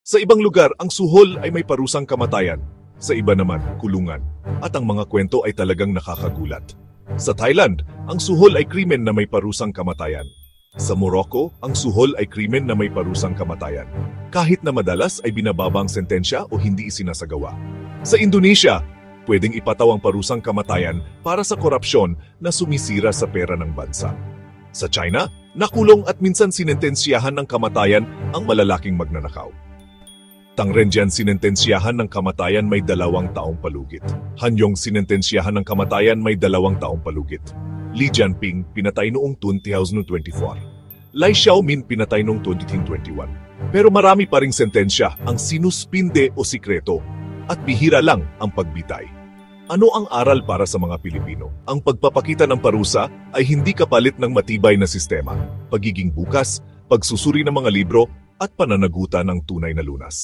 Sa ibang lugar, ang suhol ay may parusang kamatayan. Sa iba naman, kulungan. At ang mga kwento ay talagang nakakagulat. Sa Thailand, ang suhol ay krimen na may parusang kamatayan. Sa Morocco, ang suhol ay krimen na may parusang kamatayan. Kahit na madalas ay binababa ang sentensya o hindi isinasagawa. Sa Indonesia, pwedeng ipataw ang parusang kamatayan para sa korupsyon na sumisira sa pera ng bansa. Sa China, nakulong at minsan sinentensyahan ng kamatayan ang malalaking magnanakaw. Tangrenjian sinentensyahan ng kamatayan may 2 taong palugit. Hanyong sinentensyahan ng kamatayan may 2 taong palugit. Li Jianping pinatay noong 2024. Lai Xiaomin pinatay noong 2021. Pero marami pa ring sentensya ang sinuspinde o sikreto at bihira lang ang pagbitay. Ano ang aral para sa mga Pilipino? Ang pagpapakita ng parusa ay hindi kapalit ng matibay na sistema, pagiging bukas, pagsusuri ng mga libro at pananagutan ng tunay na lunas.